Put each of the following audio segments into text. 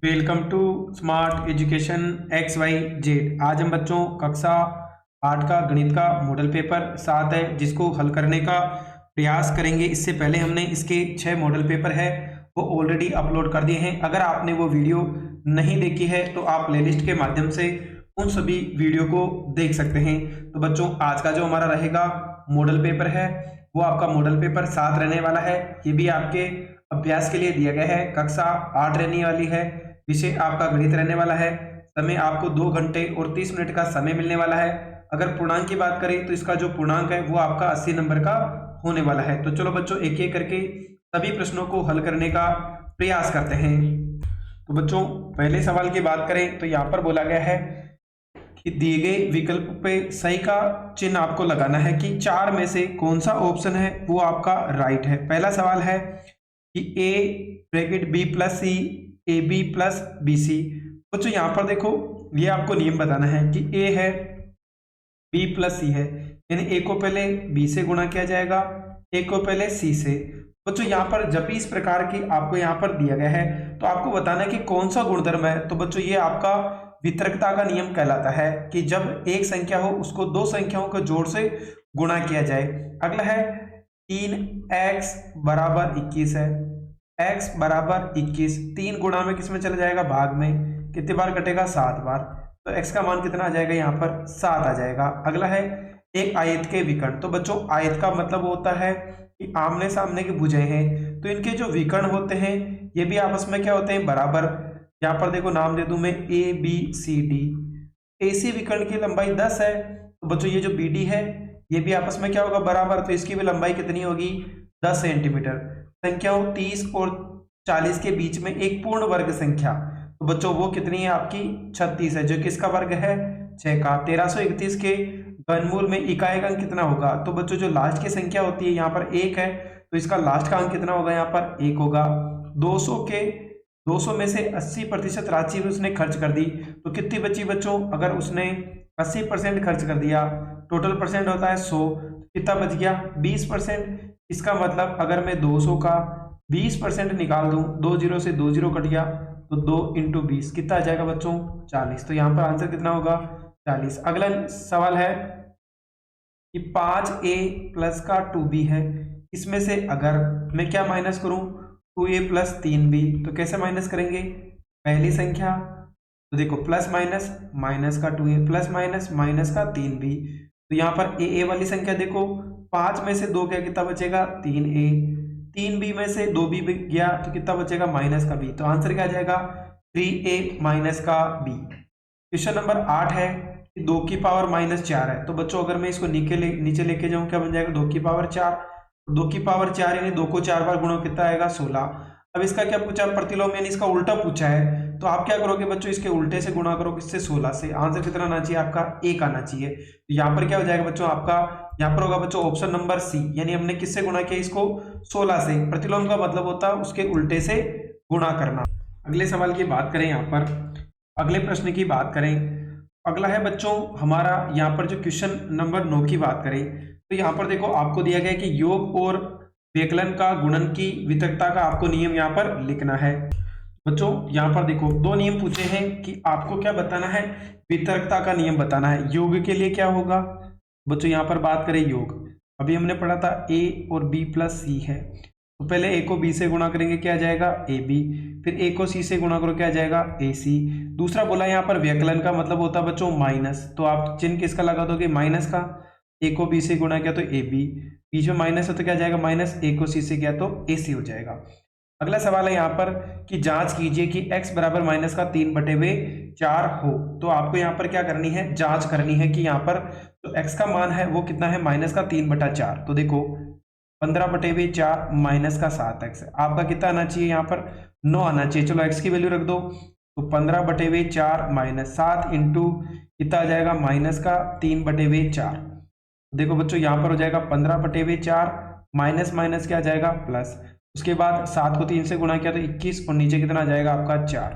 Welcome to smart education X Y Z. आज हम बच्चों कक्षा 8 का गणित का मॉडल पेपर 7 है जिसको हल करने का प्रयास करेंगे। इससे पहले हमने इसके 6 मॉडल पेपर है वो ऑलरेडी अपलोड कर दिए हैं। अगर आपने वो वीडियो नहीं देखी है तो आप प्लेलिस्ट के माध्यम से उन सभी वीडियो को देख सकते हैं। तो बच्चों आज का जो हमारा रहेगा मॉडल पेपर है वो आपका मॉडल पेपर 7 रहने वाला है। ये भी आपके अभ्यास के लिए दिया गया है। कक्षा 8 रहने वाली है। विषय आपका गणित रहने वाला है। समय आपको 2 घंटे और 30 मिनट का समय मिलने वाला है। अगर पूर्णांक की बात करें तो इसका जो पूर्णांक है वो आपका 80 नंबर का होने वाला है। तो चलो बच्चों एक एक करके सभी प्रश्नों को हल करने का प्रयास करते हैं। तो बच्चों पहले सवाल की बात करें तो यहाँ पर बोला गया है कि दिए गए विकल्प पे सही का चिन्ह आपको लगाना है कि 4 में से कौन सा ऑप्शन है वो आपका राइट है। पहला सवाल है कि A bracket B plus C A B plus B C. बच्चों यहाँ पर देखो ये आपको नियम बताना है कि ए है बी प्लस सी है, यानी ए को पहले बी से गुणा किया जाएगा, ए को पहले सी से। बच्चों यहाँ पर जब भी इस प्रकार की आपको यहाँ पर दिया गया है तो आपको बताना है कि कौन सा गुणधर्म है। तो बच्चों ये आपका वितरकता का नियम कहलाता है कि जब एक संख्या हो उसको दो संख्याओं के जोड़ से गुणा किया जाए। अगला है 3x बराबर 21 है, x बराबर 21, 3 गुणा में किसमें चला जाएगा भाग में, कितनी बार कटेगा 7 बार। तो x का मान कितना आ जाएगा यहाँ पर 7 आ जाएगा। अगला है एक आयत के विकर्ण। तो बच्चों आयत का मतलब होता है कि आमने सामने की भुजाएं हैं तो इनके जो विकर्ण होते हैं ये भी आपस में क्या होते हैं बराबर। यहाँ पर देखो नाम दे दूं मैं A B C D. AC विकर्ण की लंबाई 10 है तो बच्चों ये जो बी डी है ये भी आपस में क्या होगा बराबर। तो इसकी भी लंबाई कितनी होगी 10 सेंटीमीटर। संख्याओं 30 और 40 के बीच में एक पूर्ण वर्ग संख्या, तो बच्चों वो कितनी है आपकी 36 है, जो किसका वर्ग है 6 का। 1331 के घनमूल में इकाई का अंक कितना होगा। तो बच्चों जो लास्ट की संख्या होती है यहाँ पर 1 है तो इसका लास्ट का अंक कितना होगा यहाँ पर 1 होगा। 200 में से 80% राशि भी उसने खर्च कर दी तो कितनी बची बच्चों। अगर उसने 80% खर्च कर दिया, टोटल परसेंट होता है 100, कितना बच गया 20%। इसका मतलब अगर मैं 200 का 20% निकाल दूं, 2 जीरो से 2 जीरो कट गया तो 2 इंटू 20 कितना आ जाएगा बच्चों 40। तो यहाँ पर आंसर कितना होगा 40। अगला सवाल है कि 5a प्लस का 2b है, इसमें से अगर मैं क्या माइनस करूं 2a प्लस 3b। तो कैसे माइनस करेंगे, पहली संख्या तो देखो प्लस माइनस माइनस का 2a प्लस माइनस माइनस का 3b। तो यहाँ पर a वाली संख्या देखो 5 में से 2 गया कितना बचेगा 3a, 3b में से 2b गया तो कितना बचेगा माइनस का b। तो आंसर क्या आ जाएगा 3a माइनस का b। क्वेश्चन नंबर 8 है कि 2 की पावर -4 है। तो बच्चों अगर मैं इसको नीचे लेके जाऊं क्या बन जाएगा 2 की पावर 4। 2 की पावर 4 यानी 2 को 4 बार गुणा कितना आएगा 16। अब इसका क्या पूछा प्रतिलोम यानी इसका उल्टा पूछा है तो आप क्या करोगे बच्चों इसके उल्टे से गुणा करो किससे 16 से। आंसर कितना आना चाहिए आपका 1 आना चाहिए। तो यहाँ पर क्या हो जाएगा बच्चों आपका यहाँ पर होगा बच्चों ऑप्शन नंबर सी, यानी हमने किससे गुणा किया इसको 16 से। प्रतिलोम का मतलब होता है उसके उल्टे से गुणा करना। अगले सवाल की बात करें यहाँ पर, अगले प्रश्न की बात करें। अगला है बच्चों हमारा यहाँ पर जो क्वेश्चन नंबर 9 की बात करें तो यहाँ पर देखो आपको दिया गया है कि योग और व्यकलन का गुणन की वितरकता का आपको नियम यहाँ पर लिखना है। बच्चों यहाँ पर देखो 2 नियम पूछे हैं कि आपको क्या बताना है वितरकता का नियम बताना है। योग के लिए क्या होगा बच्चों, यहाँ पर बात करें योग, अभी हमने पढ़ा था a और b प्लस सी है तो पहले a को b से गुणा करेंगे क्या आ जाएगा ab, फिर a को c से गुणा करो क्या आ जाएगा ac। दूसरा बोला यहाँ पर व्यकलन का मतलब होता है बच्चों माइनस, तो आप चिन्ह किसका लगा दोगे माइनस का। a को b से गुणा किया तो ab, बीच में माइनस है तो क्या जाएगा माइनस, a को c से किया तो ac हो जाएगा। अगला सवाल है यहाँ पर कि जांच कीजिए कि x बराबर माइनस का 3/4 हो। तो आपको यहाँ पर क्या करनी है जांच करनी है कि यहाँ पर जो x का मान है वो कितना है माइनस का 3/4। तो देखो 15/4 माइनस का 7x है, आपका कितना आना चाहिए यहाँ पर 9 आना चाहिए। चलो x की वैल्यू रख दो तो 15/4 माइनस 7 इंटू कितना आ जाएगा माइनस का 3/4। देखो बच्चों यहाँ पर हो जाएगा 15/4 माइनस माइनस क्या आ जाएगा प्लस, उसके बाद 7 को 3 से गुणा किया तो 21 और नीचे कितना आ जाएगा आपका 4।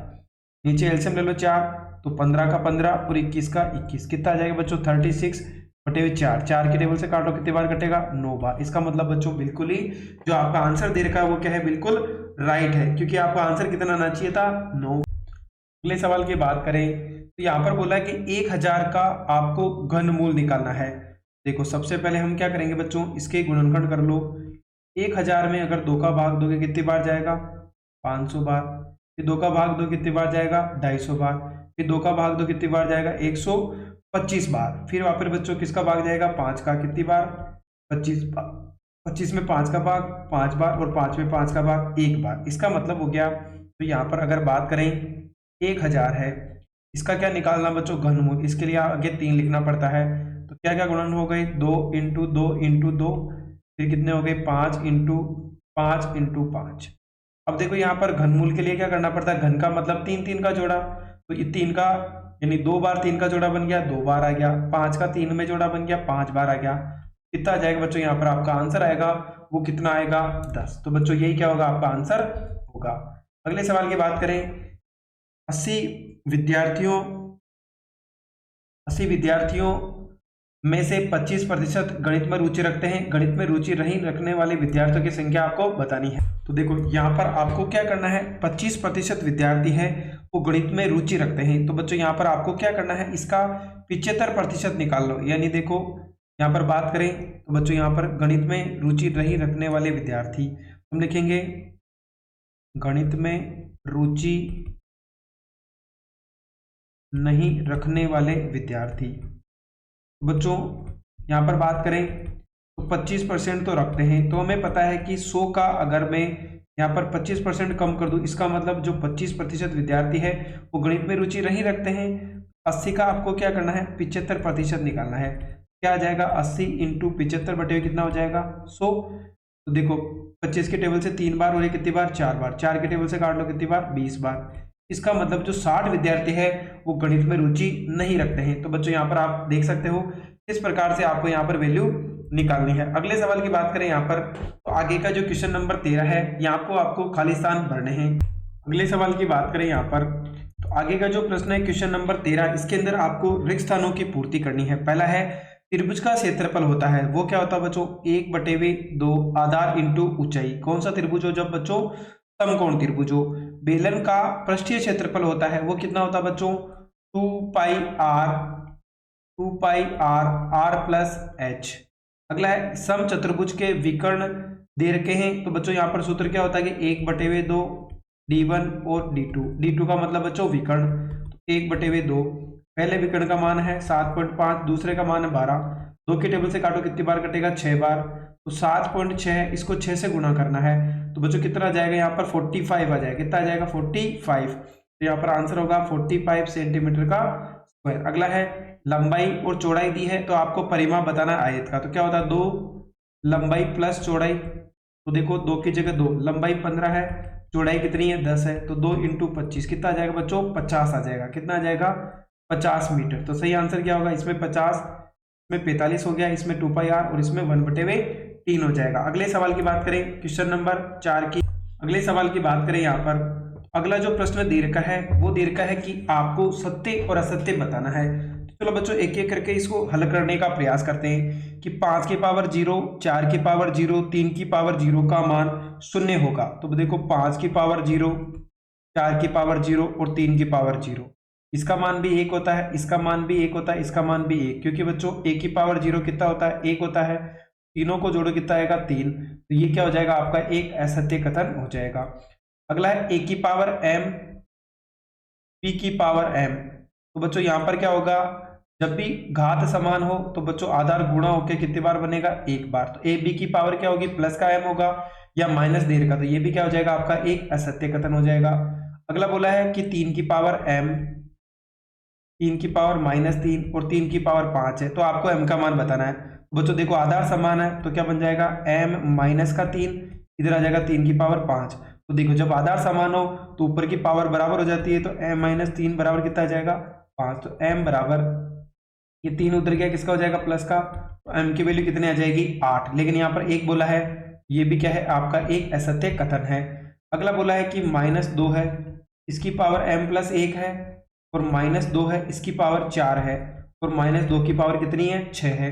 नीचे एलसीएम ले लो 4 तो 15 का 15 और 21 का 21 कितना आ जाएगा बच्चों 36/4। 4 के टेबल से काटो कितनी बार कटेगा 9 बार। इसका मतलब बच्चों बिल्कुल ही जो आपका आंसर दे रखा है वो क्या है बिल्कुल राइट है, क्योंकि आपका आंसर कितना आना चाहिए था 9। अगले सवाल की बात करें तो यहाँ पर बोला है कि 1000 का आपको घनमूल निकालना है। देखो सबसे पहले हम क्या करेंगे बच्चों, इसके गुणनखंड कर लो। 1000 में अगर 2 का भाग दोगे कितनी बार जाएगा, 500 बार। फिर 2 का भाग दो कितनी बार जाएगा, 250 बार। फिर 2 का भाग दो कितनी बार जाएगा, 125 बार। फिर वहाँ पर बच्चों किसका भाग जाएगा, 5 का, कितनी बार, 25 बार। 25 में 5 का भाग 5 बार और 5 में 5 का भाग 1 बार। इसका मतलब हो गया, तो यहाँ पर अगर बात करें 1000 है, इसका क्या निकालना बच्चों, घनमूल। इसके लिए आगे 3 लिखना पड़ता है। तो क्या क्या गुणन हो गए, 2 इंटू 2 इंटू 2, फिर कितने हो गए, 5 इंटू 5 इंटू 5। अब देखो यहाँ पर घनमूल के लिए क्या करना पड़ता है, घन का मतलब 3 3 का जोड़ा। तो ये 3 का यानी 2 बार 3 का जोड़ा बन गया, 2 बार आ गया। 5 का 3 में जोड़ा बन गया, 5 बार आ गया। कितना आ जाएगा बच्चों, यहाँ पर आपका आंसर आएगा वो कितना आएगा, 10। तो बच्चों यही क्या होगा, आपका आंसर होगा। अगले सवाल की बात करें, 80 विद्यार्थियों में से 25% गणित में रुचि रखते हैं। गणित में रुचि नहीं रखने वाले विद्यार्थियों की संख्या आपको बतानी है। तो देखो यहाँ पर आपको क्या करना है, 25% विद्यार्थी है वो गणित में रुचि रखते हैं। तो बच्चों यहाँ पर आपको क्या करना है, इसका 75% निकाल लो। यानी देखो यहाँ पर बात करें तो बच्चों यहाँ पर गणित में रुचि नहीं रखने वाले विद्यार्थी, हम लिखेंगे गणित में रुचि नहीं रखने वाले विद्यार्थी। बच्चों यहाँ पर बात करें तो 25% तो रखते हैं। तो हमें पता है कि 100 का अगर मैं यहाँ पर 25% कम कर दूं, इसका मतलब जो 25% विद्यार्थी है वो गणित में रुचि नहीं रखते हैं। 80 का आपको क्या करना है, 75% निकालना है। क्या आ जाएगा, 80 इंटू 75 बटे कितना हो जाएगा, 100। तो देखो 25 के टेबल से 3 बार और ये कितनी बार, 4 बार। 4 के टेबल से काट लो कितनी बार, 20 बार। इसका मतलब जो 60 विद्यार्थी है वो गणित में रुचि नहीं रखते हैं। तो बच्चों यहाँ पर आप देख सकते हो किस प्रकार से आपको यहाँ पर वैल्यू निकालनी है। अगले सवाल की बात करें यहाँ पर, तो आगे का जो क्वेश्चन नंबर 13 है यहाँ को आपको खाली स्थान भरने हैं। अगले सवाल की बात करें यहाँ पर, तो आगे का जो प्रश्न है क्वेश्चन नंबर 13, इसके अंदर आपको रिक्त स्थानों की पूर्ति करनी है। पहला है त्रिभुज का क्षेत्रफल होता है, वो क्या होता है बच्चों, 1/2 आधार इंटू ऊंचाई। कौन सा त्रिभुज हो, जब बच्चों समकोण त्रिभुज हो। बेलन का पृष्ठीय क्षेत्रफल होता है, वो कितना होता है बच्चों, 2 पाई आर प्लस एच। अगला है समचतुर्भुज के विकर्ण दे रखे हैं। तो बच्चों यहाँ पर सूत्र क्या होता है कि 1/2 d1 और d2 का मतलब बच्चों विकर्ण। तो 1/2, पहले विकर्ण का मान है 7.5, दूसरे का मान है 12। 2 के टेबल से काटो कितनी बार कटेगा, 6 बार। तो 7.6 इसको 6 से गुणा करना है। तो बच्चों कितना आ जाएगा, यहाँ पर 45 आ जाएगा। कितना आ जाएगा, 45। तो यहाँ पर आंसर होगा 45 सेंटीमीटर का स्क्वायर। अगला है लंबाई और चौड़ाई दी है, तो आपको परिमाप बताना है आयत का। तो क्या होता है, 2 लंबाई प्लस चौड़ाई। तो देखो 2 की जगह 2, लंबाई 15 है, चौड़ाई कितनी है, 10 है। तो 2 इंटू 25 कितना आ जाएगा बच्चों, 50 आ जाएगा। कितना आ जाएगा, 50 मीटर। तो सही आंसर क्या होगा, इसमें 50, इसमें 45 हो गया, इसमें 2πr और इसमें 1/3 हो जाएगा। अगले सवाल की बात करें क्वेश्चन नंबर 4 की। अगले सवाल की बात करें यहाँ पर, अगला जो प्रश्न दे रखा है वो दे रखा है कि आपको सत्य और असत्य बताना है। तो चलो बच्चों एक एक करके इसको हल करने का प्रयास करते हैं कि 5 की पावर 0, 4 की पावर 0, 3 की पावर 0 का मान 0 होगा। तो देखो 5 की पावर 0, 4 की पावर 0 और 3 की पावर 0, इसका मान भी 1 होता है, इसका मान भी 1 होता है, इसका मान भी 1, क्योंकि बच्चों 1 की पावर 0 कितना होता है, 1 होता है। तीनों को जोड़ो कितना आएगा, 3। तो ये क्या हो जाएगा, आपका एक असत्य कथन हो जाएगा। अगला है a की पावर m, p की पावर m। तो बच्चों यहाँ पर क्या होगा, जब भी घात समान हो तो बच्चों आधार गुणा होकर कितनी बार बनेगा, 1 बार। तो a b की पावर क्या होगी, प्लस का m होगा या माइनस देर का। तो ये भी क्या हो जाएगा, आपका एक असत्य कथन हो जाएगा। अगला बोला है कि 3 की पावर m, 3 की पावर -3 और 3 की पावर 5 है। तो आपको m का मान बताना है। बच्चों देखो आधार समान है तो क्या बन जाएगा, m माइनस का 3, इधर आ जाएगा 3 की पावर 5। तो देखो जब आधार समान हो तो ऊपर की पावर बराबर हो जाती है। तो m - 3 बराबर कितना आ जाएगा, 5। तो m बराबर, ये 3 उधर गया, किसका हो जाएगा, प्लस का। तो m की वैल्यू कितनी आ जाएगी, 8। लेकिन यहाँ पर 1 बोला है, ये भी क्या है, आपका एक असत्य कथन है। अगला बोला है कि -2 है, इसकी पावर m + 1 है, और -2 है, इसकी पावर 4 है, और -2 की पावर कितनी है, 6 है।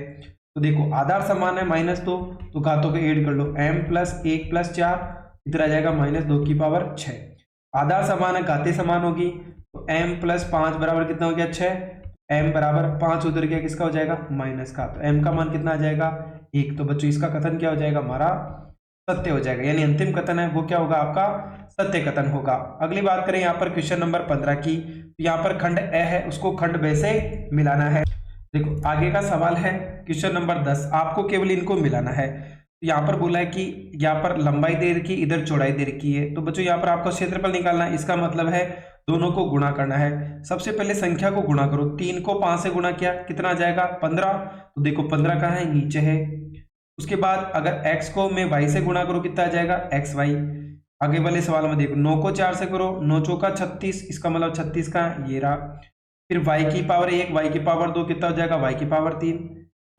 तो देखो आधार समान है -2, तो घातों को ऐड कर लो, m + 1 + 4, इधर आ जाएगा -2 की पावर 6। आधार समान है, घातें समान होगी, तो तो m प्लस 5 बराबर कितना हो गया 6, m बराबर 5 उधर गया, किसका हो जाएगा माइनस का, तो m का मान कितना आ जाएगा 1। तो बच्चों इसका कथन क्या हो जाएगा हमारा सत्य हो जाएगा, यानी अंतिम कथन है वो क्या होगा आपका सत्य कथन होगा। अगली बात करें यहाँ पर क्वेश्चन नंबर 15 की, तो यहाँ पर खंड ए है उसको खंड बे से मिलाना है। देखो आगे का सवाल है क्वेश्चन नंबर 10, आपको केवल इनको मिलाना है। तो यहाँ पर बोला है कि यहाँ पर लंबाई दे रखी, इधर चौड़ाई दे रखी है, तो बच्चों यहाँ पर आपको क्षेत्रफल निकालना है। इसका मतलब है दोनों को गुणा करना है। सबसे पहले संख्या को गुणा करो, 3 को 5 से गुणा किया कितना आ जाएगा 15, तो देखो 15 कहाँ है नीचे है। उसके बाद अगर x को मैं y से गुणा करूँ कितना आ जाएगा xy। आगे वाले सवाल में देखो 9 को 4 से करो, 9 चौका 36, इसका मतलब 36 का ये रहा। फिर y की पावर 1, y की पावर 2 कितना हो जाएगा y की पावर 3।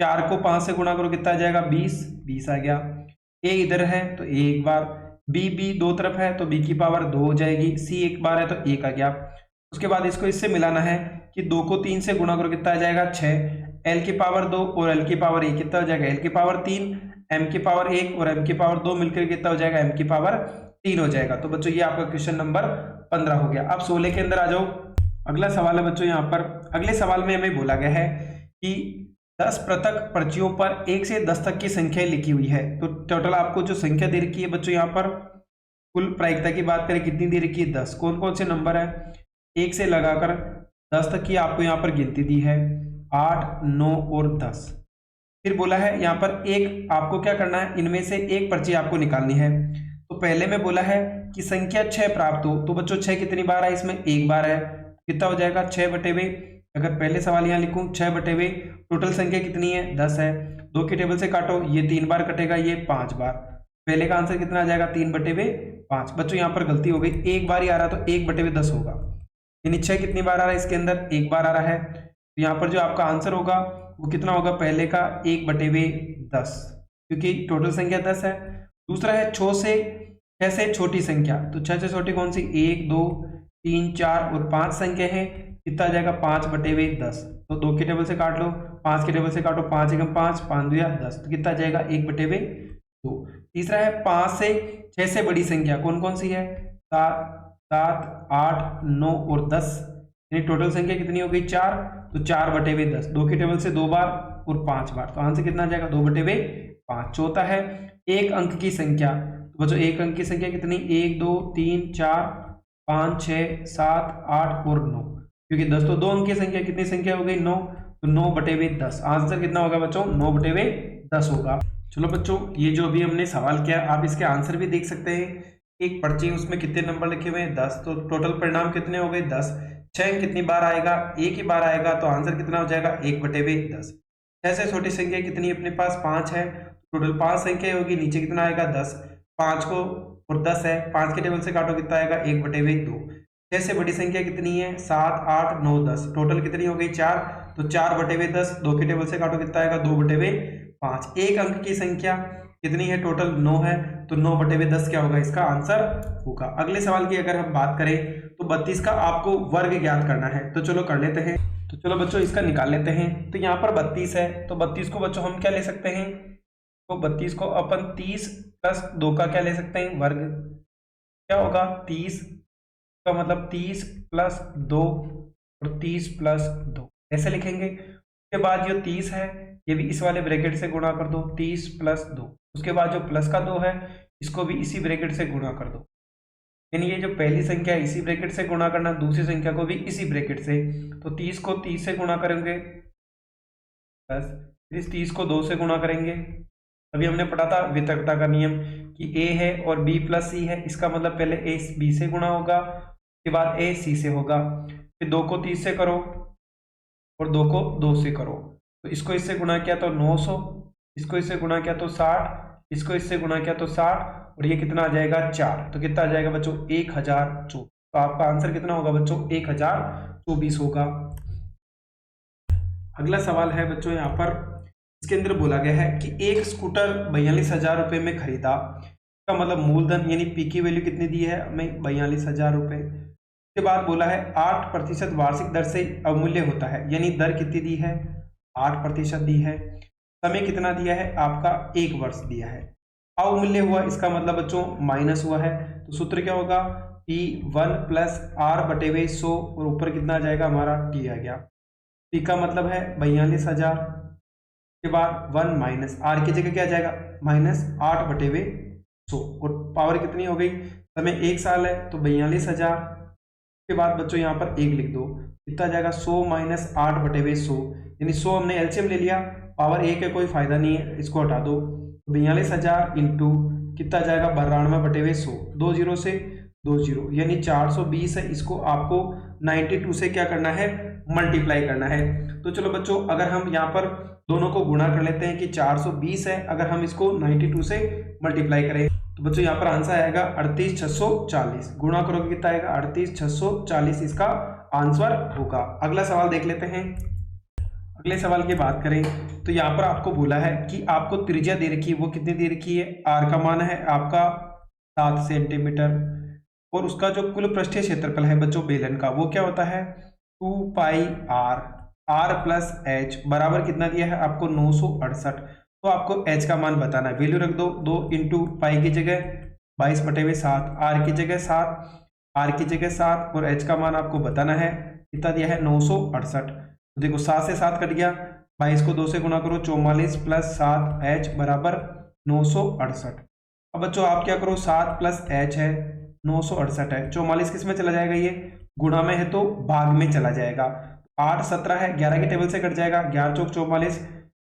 4 को 5 से गुणा करो कितना आ जाएगा 20, 20 आ गया। a इधर है तो a एक बार, b दो तरफ है तो b की पावर 2 हो जाएगी, c एक बार है तो 1 आ गया। उसके बाद इसको इससे मिलाना है कि 2 को 3 से गुणा करो कितना आ जाएगा 6, l की पावर 2 और l की पावर 1 कितना हो जाएगा l की पावर 3, m की पावर 1 और m की पावर 2 मिलकर कितना हो जाएगा m की पावर 3 हो जाएगा। तो बच्चों ये आपका क्वेश्चन नंबर 15 हो गया। अब 16 के अंदर आ जाओ। अगला सवाल है बच्चों यहाँ पर, अगले सवाल में हमें बोला गया है कि 10 पृथक पर्चियों पर 1 से 10 तक की संख्या लिखी हुई है। तो टोटल आपको जो संख्या दे रखी है बच्चों यहाँ पर, कुल प्रायिकता की बात करें कितनी दे रखी है 10। कौन कौन से नंबर है 1 से लगाकर 10 तक की आपको यहाँ पर गिनती दी है 8, 9 और 10। फिर बोला है यहाँ पर एक आपको क्या करना है, इनमें से एक पर्ची आपको निकालनी है। तो पहले में बोला है कि संख्या 6 प्राप्त हो, तो बच्चों 6 कितनी बार है इसमें एक बार है, कितना हो जाएगा 6/2। अगर पहले सवाल यहाँ लिखूं 6/2, टोटल संख्या कितनी है 10 है, 2 के टेबल से काटो ये 3 बार कटेगा, ये 5 बार। पहले का आंसर कितना आ जाएगा 3/5। बच्चों यहाँ पर गलती हो गई, एक बार ही आ रहा तो 1/10 होगा, यानी 6 कितनी बार आ रहा है इसके अंदर एक बार आ रहा है। तो यहाँ पर जो आपका आंसर होगा वो कितना होगा, पहले का 1/10 क्योंकि टोटल संख्या 10 है। दूसरा है 6 से छोटी संख्या, तो 6 से छोटी कौन सी 1, 2, 3, 4 और 5 संख्या है, कितना आ जाएगा 5/10। तो 2 के टेबल से काट लो, 5 के टेबल से काटो, 5 एकम 5, 5 दूया 10, तो कितना आ जाएगा 1/2। तीसरा है 5 से 6 से बड़ी संख्या, कौन कौन सी है 7, 8, 9 और 10, यानी टोटल संख्या कितनी हो गई 4, तो 4/10। 2 के टेबल से 2 बार और 5 बार, तो आंसर कितना आ जाएगा 2/5। चौथा है एक अंक की संख्या, तो बच्चों एक अंक की संख्या कितनी 1, 2, 3, 4, 5, 6, 7, 8 और 9, क्योंकि 10 तो 2 अंक की संख्या, कितनी संख्या हो गई 9, तो 9/10। आंसर कितना होगा बच्चों 9/10 होगा। चलो बच्चों ये जो अभी हमने सवाल किया आप इसके आंसर भी देख सकते हैं। एक पर्ची उसमें कितने नंबर लिखे हुए हैं 10, तो टोटल परिणाम कितने हो गए 10। 6 कितनी बार आएगा एक ही बार आएगा, तो आंसर कितना हो जाएगा 1/10। 6 से छोटी संख्या कितनी अपने पास 5 है, टोटल 5 संख्या होगी, नीचे कितना आएगा 10, 5 को और 10 है, 5 के टेबल से काटो कितना आएगा 1/2। 6 से बड़ी संख्या कितनी है 7, 8, 9, 10, टोटल कितनी हो गई 4, तो 4/10। 2 के टेबल से काटो कितना आएगा 2/5। एक अंक की संख्या कितनी है टोटल 9 है, तो 9/10 क्या होगा इसका आंसर होगा। अगले सवाल की अगर हम बात करें तो 32 का आपको वर्ग ज्ञात करना है, तो चलो कर लेते हैं। तो चलो बच्चों इसका निकाल लेते हैं। तो यहाँ पर 32 है, तो 32 को बच्चों हम क्या ले सकते हैं, तो 32 को अपन 30 + 2 का क्या ले सकते हैं वर्ग, क्या होगा 30 का मतलब 30 + 2 और 30 + 2 ऐसे लिखेंगे। उसके बाद जो 30 है ये भी इस वाले ब्रैकेट से गुणा कर दो 30 + 2, उसके बाद जो प्लस का 2 है इसको भी इसी ब्रैकेट से गुणा कर दो, यानी ये जो पहली संख्या है इसी ब्रैकेट से गुणा करना, दूसरी संख्या को भी इसी ब्रैकेट से। तो 30 को 30 से गुणा करेंगे प्लस इस 30 को 2 से गुणा करेंगे। अभी हमने पढ़ा था वितरकता का नियम कि a है और b + c है, इसका मतलब पहले a b से गुणा होगा, उसके बाद a c से होगा, फिर 2 को 30 से करो और 2 को 2 से करो, तो इसको इससे गुणा किया तो 900, इसको इससे गुणा किया तो 60, इसको इससे गुणा किया तो 60 और ये कितना आ जाएगा 4, तो कितना आ जाएगा बच्चों 1024। तो आपका आंसर कितना होगा बच्चों 1024 होगा। अगला सवाल है बच्चों यहाँ पर, इसके अंदर बोला गया है कि एक स्कूटर 42,000 रुपये में खरीदा, इसका मतलब मूलधन यानी पी की वैल्यू कितनी दी है हमें 42,000 रुपये। उसके बाद बोला है 8% वार्षिक दर से अवमूल्य होता है, यानी दर कितनी दी है 8% दी है, समय कितना दिया है आपका 1 वर्ष दिया है, अवमूल्य हुआ इसका मतलब बच्चों माइनस हुआ है, तो सूत्र क्या होगा P 1 प्लस आर बटे हुए 100 और ऊपर कितना आ जाएगा हमारा T आ गया। P का मतलब है 42,000 के बाद 1 माइनस आर की जगह क्या आ जाएगा -8 बटे हुए 100 और पावर कितनी हो गई, समय 1 साल है तो 42,000 के बाद बच्चों यहाँ पर 1 लिख दो, कितना जाएगा 100 माइनस 8 बटे हुए 100, यानी 100 हमने एलसीएम ले लिया, पावर 1 है कोई फायदा नहीं है, इसको हटा दो। 42,000 इंटू कितना जाएगा 92 बटे हुए 100, 2 जीरो से 2 जीरो यानी 420 है। इसको आपको 92 से क्या करना है, मल्टीप्लाई करना है। तो चलो बच्चों अगर हम यहाँ पर दोनों को गुणा कर लेते हैं कि 420 है, अगर हम इसको 92 से मल्टीप्लाई करें तो बच्चों यहाँ पर आंसर आएगा 38,640। गुणा करोगे कितना आएगा 38,640, इसका आंसर होगा। अगला सवाल देख लेते हैं। अगले सवाल की बात करें तो यहाँ पर आपको बोला है कि आपको त्रिज्या दे रखी है, वो कितनी दे रखी है, आर का मान है आपका 7 सेंटीमीटर और उसका जो कुल पृष्ठीय क्षेत्रफल है बच्चों बेलन का वो क्या होता है 2 पाई आर प्लस एच बराबर कितना दिया है आपको 968। तो आपको एच का मान बताना है, वैल्यू रख दो, 2 इंटू पाई की जगह 22 बटे हुए 7, आर की जगह 7, आर की जगह 7 और एच का मान आपको बताना है, कितना दिया है 968। तो देखो 7 से 7 कट गया, 22 को 2 से गुणा करो 44 प्लस 7 एच बराबर 968। अब बच्चों आप क्या करो 7 प्लस एच है 968 है, 44 किस में चला जाएगा, ये गुणा में है तो भाग में चला जाएगा। 8 17 है, 11 के टेबल से कट जाएगा, 11 चौक 44,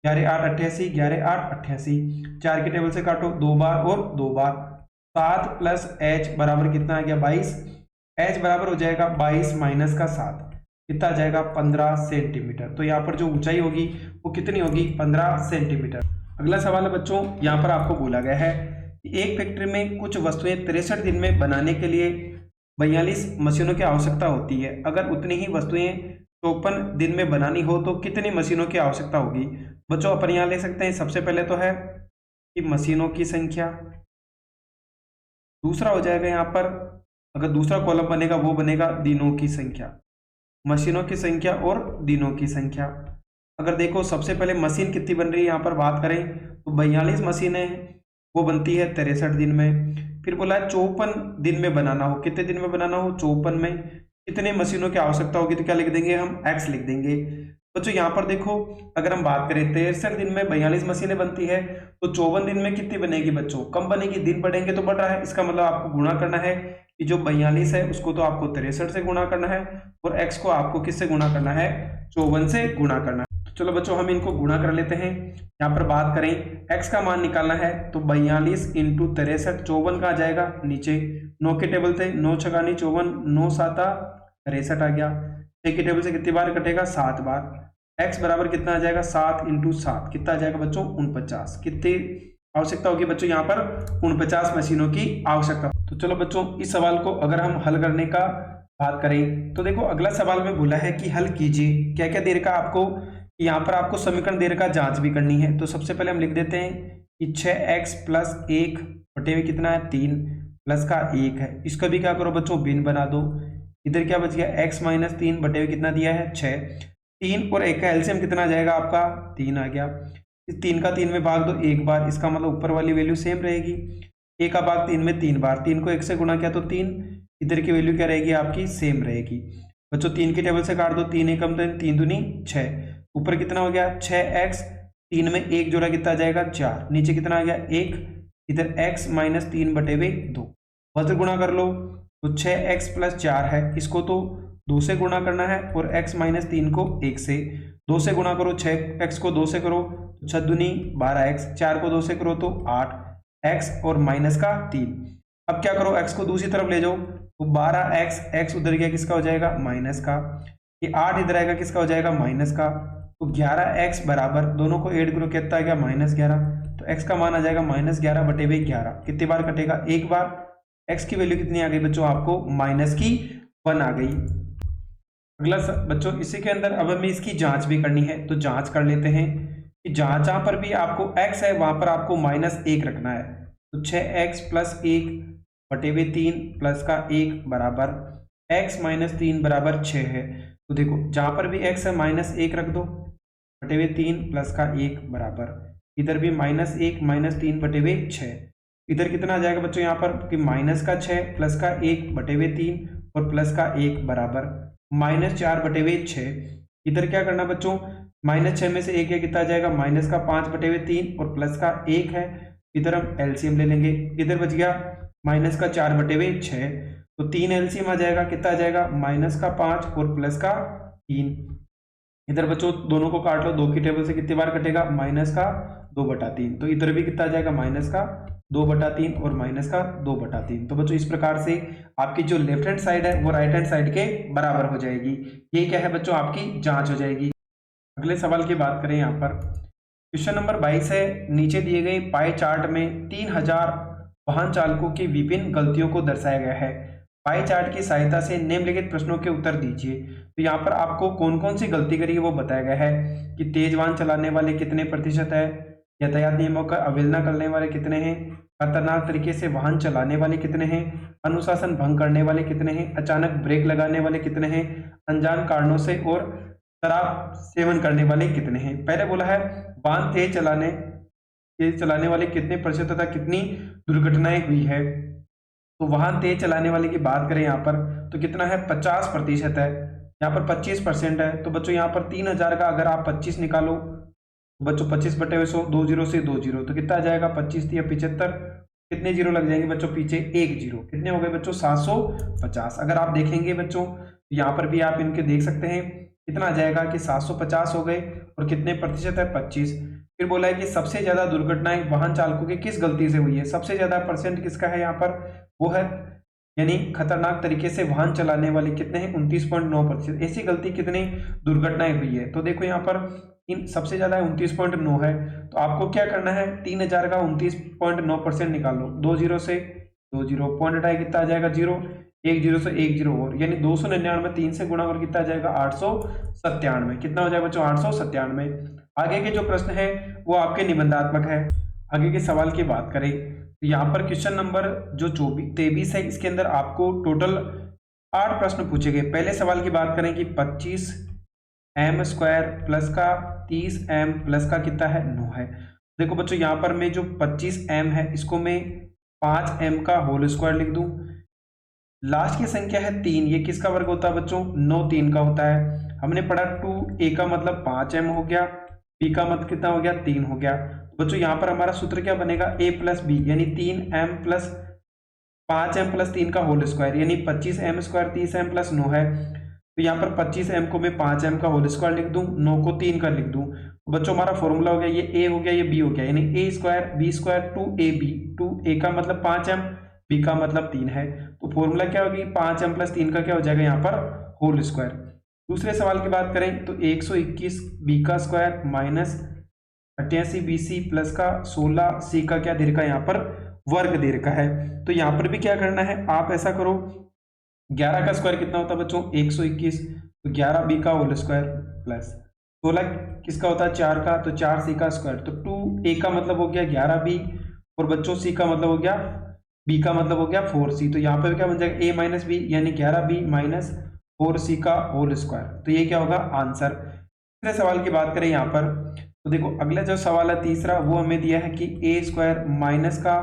11 8 88, 11 8 88, 4 के टेबल से काटो 2 बार और 2 बार, 7 प्लस एच बराबर कितना आ गया 22, एच बराबर हो जाएगा 22 माइनस का 7, कितना आ जाएगा 15 सेंटीमीटर। तो यहाँ पर जो ऊंचाई होगी वो कितनी होगी 15 सेंटीमीटर। अगला सवाल है बच्चों, यहाँ पर आपको बोला गया है कि एक फैक्ट्री में कुछ वस्तुएं 63 दिन में बनाने के लिए 42 मशीनों की आवश्यकता होती है, अगर उतनी ही वस्तुएं 54 दिन में बनानी हो तो कितनी मशीनों की आवश्यकता होगी। बच्चों अपन यहाँ ले सकते हैं, सबसे पहले तो है कि मशीनों की संख्या, दूसरा हो जाएगा यहाँ पर अगर दूसरा कॉलम बनेगा वो बनेगा दिनों की संख्या, मशीनों की संख्या और दिनों की संख्या। अगर देखो सबसे पहले मशीन कितनी बन रही है यहाँ पर बात करें तो 42 मशीनें वो बनती है 63 दिन में। फिर बोला है 54 दिन में बनाना हो, कितने दिन में बनाना हो 54 में, कितने मशीनों की आवश्यकता होगी तो क्या लिख देंगे हम x लिख देंगे। बच्चों यहाँ पर देखो अगर हम बात करें 63 दिन में 42 मशीनें बनती है तो 54 दिन में कितनी बनेगी बच्चों, कम बनेगी, दिन बढ़ेंगे तो बढ़ रहा है, इसका मतलब आपको गुणा करना है कि जो 42 है उसको तो आपको 63 से गुणा करना है और x को आपको किससे गुणा करना है 54 से गुणा करना है। तो चलो बच्चों हम इनको गुणा कर लेते हैं। यहाँ पर बात करें x का मान निकालना है तो 42 इंटू 63, 54 का आ जाएगा नीचे, 9 के टेबल थे 9 छगानी 54, 9 साता 63 आ गया, 6 के टेबल से कितनी बार कटेगा 7 बार, x बराबर कितना आ जाएगा 7 इंटू 7, कितना आ जाएगा बच्चों 49। कितनी आवश्यकता होगी बच्चों यहाँ पर 49 मशीनों की आवश्यकता। तो चलो बच्चों इस सवाल को अगर हम हल करने का बात करें तो देखो अगला सवाल में बोला है कि हल कीजिए, क्या क्या दे रखा आपको, यहाँ पर आपको समीकरण दे रखा जांच भी करनी है। तो सबसे पहले हम लिख देते हैं कि 6x प्लस 1 बटे हुए कितना है 3 प्लस का 1 है, इसका भी क्या करो बच्चों भिन्न बना दो। इधर क्या बच गया x माइनस 3 बटे हुए कितना दिया है 6, 3 और 1 का एलसीएम कितना आ जाएगा आपका 3 आ गया, इस 3 का 3 में भाग दो एक बार, इसका मतलब ऊपर वाली वैल्यू सेम रहेगी, a का भाग 3 में 3 बार, 3 को 1 से गुणा किया तो 3, इधर की वैल्यू क्या रहेगी आपकी सेम रहेगी। बच्चों 3 के टेबल से काट दो, 3 एकम 3 दूनी 6, ऊपर कितना हो गया 6x, 3 में 1 जोड़ा कितना आ जाएगा 4, नीचे कितना आ गया 1, इधर x माइनस 3 बटे हुए 2, वज्र गुणा कर लो तो 6x प्लस 4 है, इसको तो 2 से गुणा करना है और x माइनस 3 को 1 से, 2 से गुणा करो 6x को 2 से करो तो 6 दूनी 12x, 4 को 2 से करो तो 8x और माइनस का 3। अब क्या करो x को दूसरी तरफ ले जाओ तो 12x, x उधर गया किसका हो जाएगा माइनस का, ये 8 इधर आएगा किसका हो जाएगा माइनस का, तो 11x बराबर दोनों को ऐड करो कितना आ गया -11, तो x का मान आ जाएगा -11 बटे हुए 11, कितनी बार कटेगा एक बार, x की वैल्यू कितनी आ गई बच्चों आपको -1 आ गई। अगला बच्चों इसी के अंदर अब हमें इसकी जांच भी करनी है, तो जांच कर लेते हैं कि जहां पर भी आपको x है वहां पर आपको -1 रखना है, तो 6x प्लस 1 बटे हुए 3 प्लस का 1 बराबर x माइनस 3 बराबर 6 है। तो देखो जहां पर भी x है -1 रख दो बटे हुए 3 प्लस का 1 बराबर, इधर भी -1 -3 बटे हुए 6, इधर कितना आ जाएगा बच्चों यहाँ पर कि माइनस का 6 प्लस का 1/3 और प्लस का 1 बराबर -4/6। इधर क्या करना बच्चों, -6 में से 1 है कितना आ जाएगा, माइनस का 5/3 और प्लस का 1 है। इधर हम एलसीएम ले लेंगे, इधर बच गया माइनस का 4/6, तो 3 एलसीएम आ जाएगा, कितना आ जाएगा माइनस का 5 और प्लस का 3। इधर बच्चों दोनों को काट लो, 2 की टेबल से कितनी बार कटेगा, माइनस का 2/3, तो इधर भी कितना आ जाएगा माइनस का 2/3 और माइनस का 2/3। तो बच्चों इस प्रकार से आपकी जो लेफ्ट हैंड साइड है वो राइट हैंड साइड के बराबर हो जाएगी। ये क्या है बच्चों, आपकी जांच हो जाएगी। अगले सवाल की बात करें यहाँ पर, क्वेश्चन नंबर 22 है, नीचे दिए गए पाई चार्ट में 3000 वाहन चालकों की विभिन्न गलतियों को दर्शाया गया है। पाई चार्ट की सहायता से निम्नलिखित प्रश्नों के उत्तर दीजिए। तो यहाँ पर आपको कौन कौन सी गलती करी है वो बताया गया है कि तेज वाहन चलाने वाले कितने प्रतिशत है, यातायात नियमों का अवहेलना करने वाले कितने हैं, खतरनाक तरीके से वाहन चलाने वाले कितने हैं, अनुशासन भंग करने वाले कितने हैं, अचानक ब्रेक लगाने वाले कितने हैं, अनजान कारणों से और शराब सेवन करने वाले कितने हैं। पहले बोला है वाहन तेज चलाने वाले कितने प्रतिशत तथा कितनी दुर्घटनाएं हुई है। तो वाहन तेज चलाने वाले की बात करें यहाँ पर तो कितना है, 50% है, यहाँ पर 25% है। तो बच्चों यहाँ पर 3000 का अगर आप 25 निकालो तो बच्चों 25/100, 2 जीरो से 2 जीरो, तो कितना आ जाएगा 25 या 75, कितने जीरो लग जाएंगे बच्चों पीछे, 1 जीरो, कितने हो गए बच्चों 750। अगर आप देखेंगे बच्चों यहाँ पर भी आप इनके देख सकते हैं कितना आ जाएगा कि 750 हो गए और कितने प्रतिशत है 25। फिर बोला है कि सबसे ज्यादा दुर्घटनाएं वाहन चालकों की किस गलती से हुई है, सबसे ज्यादा परसेंट किसका है यहाँ पर, वो है यानी खतरनाक तरीके से वाहन चलाने वाले कितने हैं 29.9%। ऐसी गलती कितनी दुर्घटनाएं हुई है, तो देखो यहाँ पर इन सबसे ज्यादा 29.9 है। तो आपको क्या करना है, 3000 का 29.9% निकालो, 2 जीरो से 2 जीरो, पॉइंट हटाए कितना आ जाएगा 0, 1 जीरो से 1 जीरो और यानी 299, 3 से गुणा और कितना आ जाएगा 897, कितना हो जाएगा बच्चों 897। आगे के जो प्रश्न है वो आपके निबंधात्मक है। आगे के सवाल की बात करें तो यहाँ पर क्वेश्चन नंबर जो 23 है इसके अंदर आपको टोटल 8 प्रश्न पूछे गए। पहले सवाल की बात करें कि 25m² प्लस का 30m प्लस का कितना है 9 है। देखो बच्चों यहाँ पर मैं जो 25m है इसको मैं 5m का होल स्क्वायर लिख दूं, लास्ट की संख्या है 3, ये किसका वर्ग होता है बच्चों, 9 3 का होता है। हमने पढ़ा 2a का मतलब 5m हो गया, b का मतलब कितना हो गया 3 हो गया। बच्चों यहाँ पर हमारा सूत्र क्या बनेगा, a प्लस बी यानी 3m प्लस 5m प्लस 3 का होल स्क्वायर यानी 25m स्क्वायर 30m प्लस 9 है। तो यहाँ पर 25m को मैं 5m का होल स्क्वायर लिख दूं, 9 को 3 का लिख दूं। तो बच्चों हमारा फॉर्मूला हो गया, ये a हो गया ये b हो गया, यानी a square b square 2ab, 2a का मतलब 5m, b का मतलब 3 है। तो फॉर्मूला क्या होगी 5m प्लस 3 का क्या हो जाएगा यहाँ पर होल स्क्वायर। दूसरे सवाल की बात करें तो 121 b का स्क्वायर माइनस 88 bc प्लस का 16 c का क्या दे रखा है यहाँ पर वर्ग दे रखा है। तो यहाँ पर भी क्या करना है, आप ऐसा करो 11 का स्क्वायर कितना होता है बच्चों 121, तो 11b का होल स्क्वायर प्लस 16 किसका होता है 4 का, तो 4c का स्क्वायर, तो 2a का मतलब हो गया 11b और बच्चों c का मतलब हो गया b का मतलब हो गया 4c। तो यहाँ पर क्या बन जाएगा a माइनस बी यानी 11b माइनस 4c का होल स्क्वायर। तो ये क्या होगा आंसर। तीसरे सवाल की बात करें यहाँ पर तो देखो अगला जो सवाल है तीसरा वो हमें दिया है कि a स्क्वायर माइनस का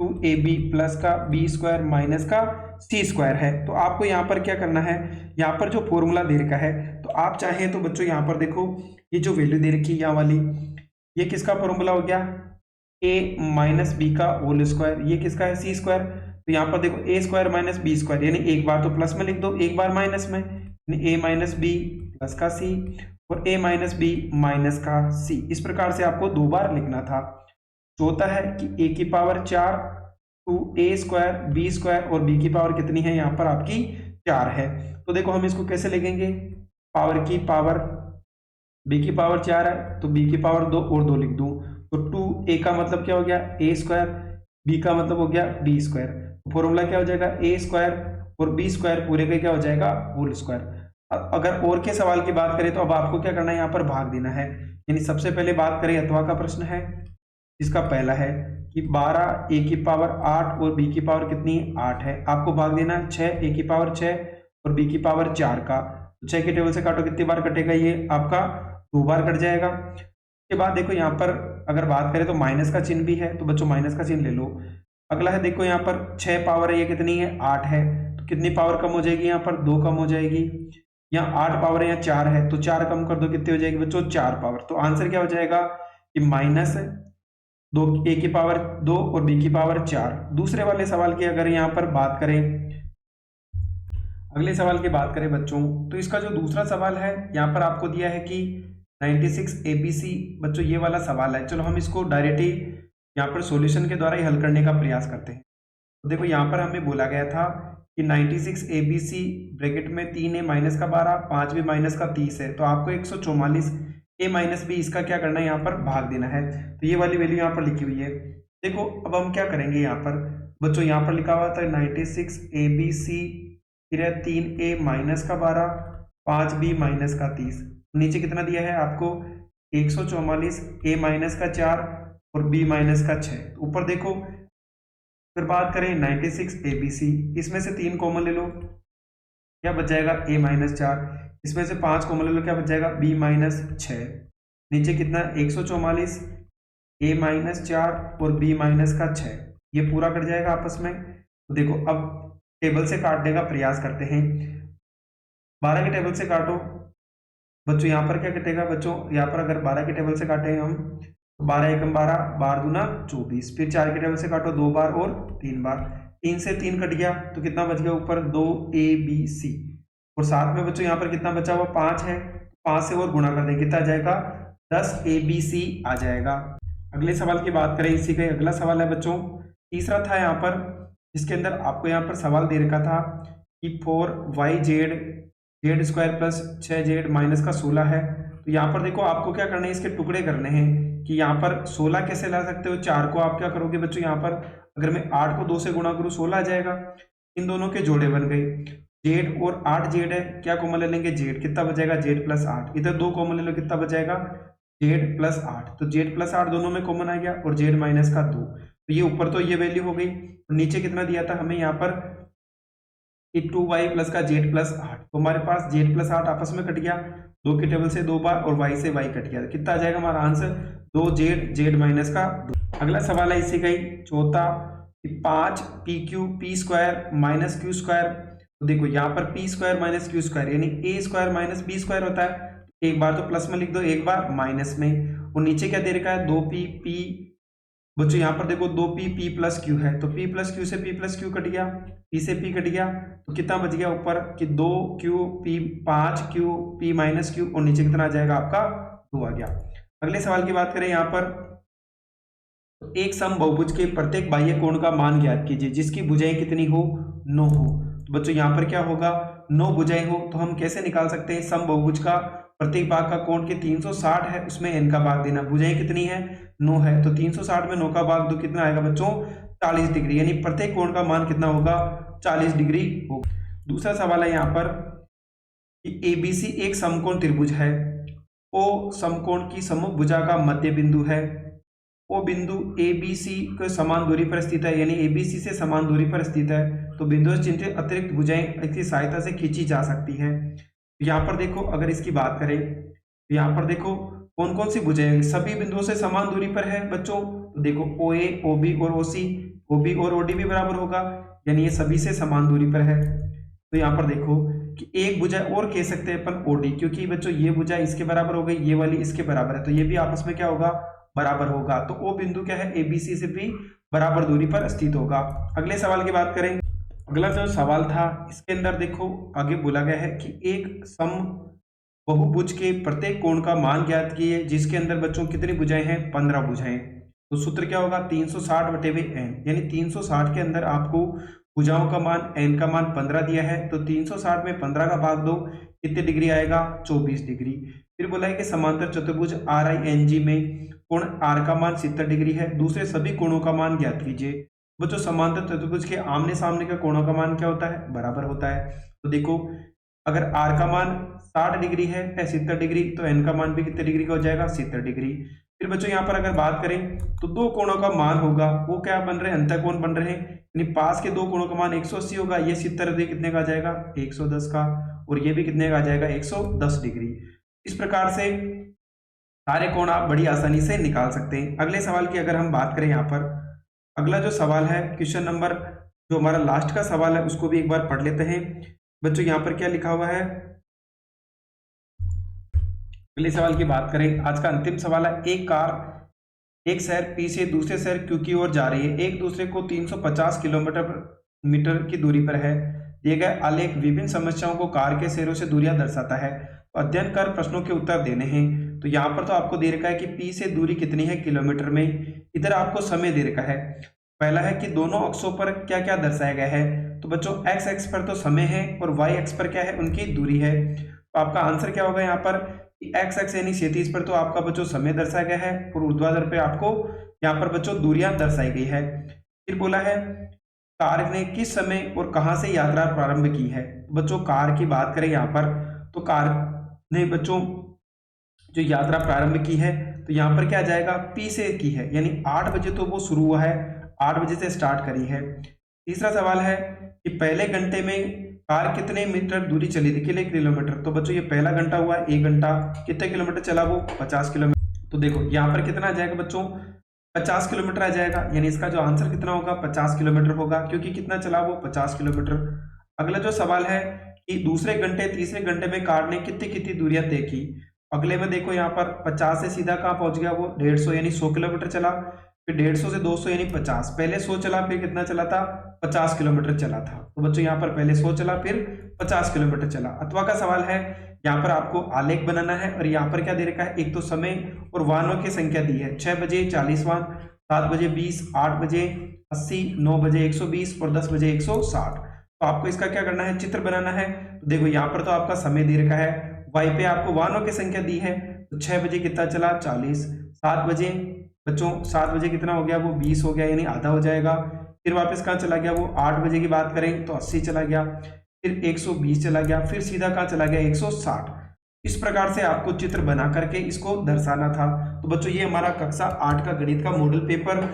2ab प्लस का b स्क्वायर माइनस का c स्क्वायर है। तो आपको यहाँ पर क्या करना है, यहाँ पर जो फॉर्मूला दे रखा है तो आप चाहें तो बच्चों यहाँ पर देखो ये जो वैल्यू दे रखी है यहाँ वाली, ये किसका फॉर्मूला हो गया a माइनस बी का होल स्क्वायर, ये किसका है c स्क्वायर। तो यहाँ पर देखो a square minus B square यानी एक बार तो प्लस में लिख दो एक बार माइनस में, यानी a माइनस बी प्लस का c और a माइनस बी माइनस का c। इस प्रकार से आपको 2 बार लिखना था। चौथा है कि a की power 4 2a square b square और b की पावर कितनी है यहाँ पर आपकी 4 है। तो देखो हम इसको कैसे लिखेंगे, पावर की पावर b की पावर 4 है तो b की पावर 2 और 2 लिख दूं, तो 2a का मतलब क्या हो गया a स्क्वायर, b का मतलब हो गया b स्क्वायर। फॉर्मूला क्या हो जाएगा a स्क्वायर और b स्क्वायर पूरे का क्या हो जाएगा होल स्क्वायर। अगर और के सवाल की बात करें तो अब आपको क्या करना है यहाँ पर भाग देना है। यानी सबसे पहले बात करें अथवा का प्रश्न है, इसका पहला है कि 12 a की पावर 8 और b की पावर कितनी 8 है। आपको भाग देना है 6 a की पावर 6 और b की पावर 4 का। 6 के टेबल से काटो कितनी बार कटेगा, ये आपका 2 बार कट जाएगा। उसके बाद देखो यहाँ पर अगर बात करें तो माइनस का चिन्ह भी है, तो बच्चों माइनस का चिन्ह ले लो। अगला है देखो यहाँ पर 6 पावर है, ये कितनी है 8 है, तो कितनी पावर कम हो जाएगी यहाँ पर 2 कम हो जाएगी। यहाँ 8 पावर है, यहाँ 4 है, तो 4 कम कर दो कितनी हो जाएगी बच्चों 4 पावर। तो आंसर क्या हो जाएगा कि माइनस 2, ए की पावर 2 और बी की पावर 4। दूसरे वाले सवाल की अगर यहाँ पर बात करें, अगले सवाल की बात करें बच्चों, तो इसका जो दूसरा सवाल है यहाँ पर आपको दिया है कि 96 ABC बच्चों ये वाला सवाल है। चलो हम इसको डायरेक्टली यहाँ पर सॉल्यूशन के द्वारा ही हल करने का प्रयास करते हैं। तो देखो यहाँ पर हमें बोला गया था कि 96 ABC ब्रैकेट में 3a माइनस का 12, 5b माइनस का 30 है, तो आपको 144 a माइनस बी इसका क्या करना है यहाँ पर भाग देना है। तो ये वाली वैल्यू यहाँ पर लिखी हुई है। देखो अब हम क्या करेंगे यहाँ पर बच्चों, यहाँ पर लिखा हुआ था 96 ABC फिर है 3a माइनस का 12, 5b माइनस का 30, नीचे कितना दिया है आपको 144 a माइनस का 4 और b माइनस का 6। ऊपर देखो फिर बात करें 96 ABC, इसमें से 3 कॉमन ले लो, क्या बच जाएगा a माइनस 4, इसमें से 5 कॉमन ले लो, क्या बच जाएगा b माइनस 6। नीचे कितना 144 a माइनस 4 और b माइनस का 6, ये पूरा कट जाएगा आपस में। तो देखो अब टेबल से काटने का प्रयास करते हैं। 12 के टेबल से काटो बच्चों, यहाँ पर क्या कटेगा बच्चों, यहाँ पर अगर 12 के टेबल से काटे हम तो 12 एकम 12, 12 दूना 24, फिर 4 के टेबल से काटो 2 बार और 3 बार, 3 से 3 कट गया तो कितना बच गया ऊपर 2ABC, और साथ में बच्चों यहाँ पर कितना बचा हुआ 5 है, 5 से और गुणा कर दें कितना आ जाएगा 10ABC आ जाएगा। अगले सवाल की बात करें, इसी का अगला सवाल है बच्चों, तीसरा था यहाँ पर, जिसके अंदर आपको यहाँ पर सवाल दे रखा था कि 4YZ Z square plus 6Z minus का 16 है। तो यहाँ पर देखो आपको क्या करना है, इसके टुकड़े करने हैं कि यहाँ पर 16 कैसे ला सकते हो, 4 को आप क्या करोगे बच्चों, यहाँ पर अगर मैं 8 को 2 से गुणा करूँ 16 आ जाएगा, इन दोनों के जोड़े बन गए, जेड और 8Z है, क्या कॉमन ले लेंगे जेड, कितना बचेगा जेड प्लस 8, इधर 2 कॉमन ले लो कितना बचेगा जेड प्लस 8, तो जेड प्लस 8 दोनों में कॉमन आ गया और जेड माइनस का 2, तो ये ऊपर तो ये वैल्यू हो गई, और नीचे कितना दिया था हमें यहाँ पर 2y प्लस का जेड प्लस 8, तो हमारे पास जेड प्लस 8 आपस में कट गया, 2 के टेबल से 2 बार और y से y कट गया, कितना आ जाएगा हमारा आंसर 2Z जेड माइनस का 2। अगला सवाल है इसी का ही चौथा, 5PQ P square minus Q square. तो देखो यहाँ पर P square minus Q square यानी ए स्क्वायर माइनस बी स्क्वायर होता है, एक बार तो प्लस में लिख दो एक बार माइनस में, और नीचे क्या दे रखा है 2p बच्चों, यहाँ पर देखो 2p p प्लस क्यू है, तो p प्लस क्यू से p प्लस क्यू कट गया, p से p कट गया, तो कितना बच गया ऊपर कि 2q p 5q p minus Q, और नीचे कितना आ जाएगा आपका 2 आ गया। अगले सवाल की बात करें यहाँ पर, एक सम बहुभुज के प्रत्येक बाह्य कोण का मान ज्ञात कीजिए जिसकी भुजाएं कितनी हो 9 हो। तो बच्चों यहाँ पर क्या होगा 9 भुजाएं हो, तो हम कैसे निकाल सकते हैं, सम बहुभुज का प्रत्येक भाग का कोण के 360 है उसमें n का भाग देना, भुजाएं कितनी है 9 है, तो 360 में 9 का भाग दो कितना आएगा बच्चों 40 डिग्री, यानी प्रत्येक कोण का मान कितना होगा 40 डिग्री होगा। दूसरा सवाल है यहाँ पर कि ABC एक समकोण त्रिभुज है, O समकोण की सम्मुख भुजा का मध्य बिंदु है, O बिंदु ABC को समान दूरी पर स्थित है, यानी ABC से समान दूरी पर स्थित है, तो बिंदु से चिन्हित अतिरिक्त भुजाएं इसकी सहायता से खींची जा सकती है। यहाँ पर देखो अगर इसकी बात करें तो यहाँ पर देखो कौन कौन सी भुजाएं सभी बिंदुओं से समान दूरी पर है बच्चों, तो देखो OA OB और OC, OB और OD भी बराबर होगा, यानी ये सभी से समान दूरी पर है। तो यहाँ पर देखो कि एक भुजा और कह सकते हैं अपन OD, क्योंकि बच्चों ये भुजा इसके बराबर हो गई, ये वाली इसके बराबर है, तो ये भी आपस में क्या होगा बराबर होगा, तो O बिंदु क्या है ABC से भी बराबर दूरी पर स्थित होगा। अगले सवाल की बात करें, अगला जो सवाल था इसके अंदर देखो आगे बोला गया है कि एक सम बहुभुज के प्रत्येक कोण का मान ज्ञात कीजिए जिसके अंदर बच्चों कितनी भुजाएं हैं 15 भुजाएं। तो सूत्र क्या होगा 360 बटे n, यानी 360 के अंदर आपको भुजाओं का मान n का मान 15 दिया है, तो 360 में 15 का भाग दो कितने डिग्री आएगा 24 डिग्री। फिर बोला है कि समांतर चतुर्भुज RING में कोण R का मान 70 डिग्री है, दूसरे सभी कोणों का मान ज्ञात कीजिए। बच्चों समांतर चतुर्भुज के आमने सामने का कोणों का मान क्या होता है बराबर होता है, तो देखो अगर R का मान 60 डिग्री है 70 डिग्री, तो n का मान भी कितने डिग्री का हो जाएगा 70 डिग्री। फिर बच्चों यहाँ पर अगर बात करें तो दो कोणों का मान होगा वो क्या बन रहे हैं अंतःकोण बन रहे हैं, यानी पास के दो कोणों का मान 180 होगा, ये 70 कितने का आ जाएगा 110 का, और ये भी कितने का आ जाएगा 110 डिग्री। इस प्रकार से सारे कोण आप बड़ी आसानी से निकाल सकते हैं। अगले सवाल की अगर हम बात करें यहाँ पर, अगला जो सवाल है क्वेश्चन नंबर जो हमारा लास्ट का सवाल है उसको भी एक बार पढ़ लेते हैं। बच्चों यहाँ पर क्या लिखा हुआ है, अगले सवाल की बात करें, आज का अंतिम सवाल है, एक कार एक शहर पी से दूसरे शहर क्यू की ओर जा रही है, एक दूसरे को 350 किलोमीटर की दूरी पर है। दिए गए आलेख विभिन्न समस्याओं को कार के शहरों से दूरियां दर्शाता है, तो अध्ययन कर प्रश्नों के उत्तर देने हैं। तो यहाँ पर तो आपको दे रखा है कि पी से दूरी कितनी है किलोमीटर में, इधर आपको समय दे रखा है। पहला है कि दोनों अक्षों पर क्या क्या दर्शाया गया है, तो बच्चों एक्स एक्स पर तो समय है और वाई एक्स पर क्या है, उनकी दूरी है। तो आपका आंसर क्या होगा यहाँ पर, एक्स एक्स यानी क्षैतिज पर तो आपका बच्चों समय दर्शाया गया है और ऊर्ध्वाधर पे आपको यहाँ पर बच्चों दूरियां दर्शाई गई है। फिर बोला है कार ने किस समय और कहां से यात्रा प्रारंभ की है। बच्चों कार की बात करें यहाँ पर, तो कार ने बच्चों जो यात्रा प्रारंभ की है, तो यहाँ पर क्या जाएगा, पी से की है, यानी 8 बजे तो वो शुरू हुआ है, 8 बजे से स्टार्ट करी है। तीसरा सवाल है कि पहले घंटे में कार कितने मीटर दूरी चली थी, किलोमीटर। तो बच्चों ये पहला घंटा हुआ, 1 घंटा कितने किलोमीटर चला, वो 50 किलोमीटर। तो देखो यहाँ पर कितना आ जाएगा बच्चों, 50 किलोमीटर आ जाएगा, यानी इसका जो आंसर कितना होगा, 50 किलोमीटर होगा, क्योंकि कितना चला वो 50 किलोमीटर। अगला जो सवाल है कि दूसरे घंटे तीसरे घंटे में कार ने कितनी कितनी दूरियां तय की। अगले में देखो यहाँ पर 50 से सीधा कहाँ पहुंच गया, वो 150 यानी 100 किलोमीटर चला। फिर 150 से 200 यानी 50, पहले 100 चला, फिर कितना चला था, 50 किलोमीटर चला था। तो बच्चों यहाँ पर पहले 100 चला, फिर 50 किलोमीटर चला। अथवा का सवाल है, यहाँ पर आपको आलेख बनाना है और यहाँ पर क्या दे रखा है, एक तो समय और वाहनों की संख्या दी है, 6 बजे 40 वाहन, 7 बजे 20, 8 बजे 80, 9 बजे 120 और 10 बजे 160। तो आपको इसका क्या करना है, चित्र बनाना है। तो देखो यहाँ पर तो आपका समय दे रखा है, वाई पे आपको वाहनों की संख्या दी है, तो 6 बजे कितना चला, 40, 7 बजे बच्चों 7 बजे कितना हो गया, वो 20 हो गया, यानी आधा हो जाएगा। फिर वापस कहाँ चला गया, वो 8 बजे की बात करें तो 80 चला गया, फिर 120 चला गया, फिर सीधा कहाँ चला गया, 160। इस प्रकार से आपको चित्र बना करके इसको दर्शाना था। तो बच्चों ये हमारा कक्षा 8 का गणित का मॉडल पेपर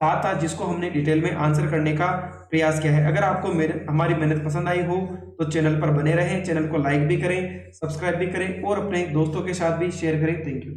था जिसको हमने डिटेल में आंसर करने का प्रयास किया है। अगर आपको हमारी मेहनत पसंद आई हो तो चैनल पर बने रहें, चैनल को लाइक भी करें, सब्सक्राइब भी करें और अपने दोस्तों के साथ भी शेयर करें। Thank you.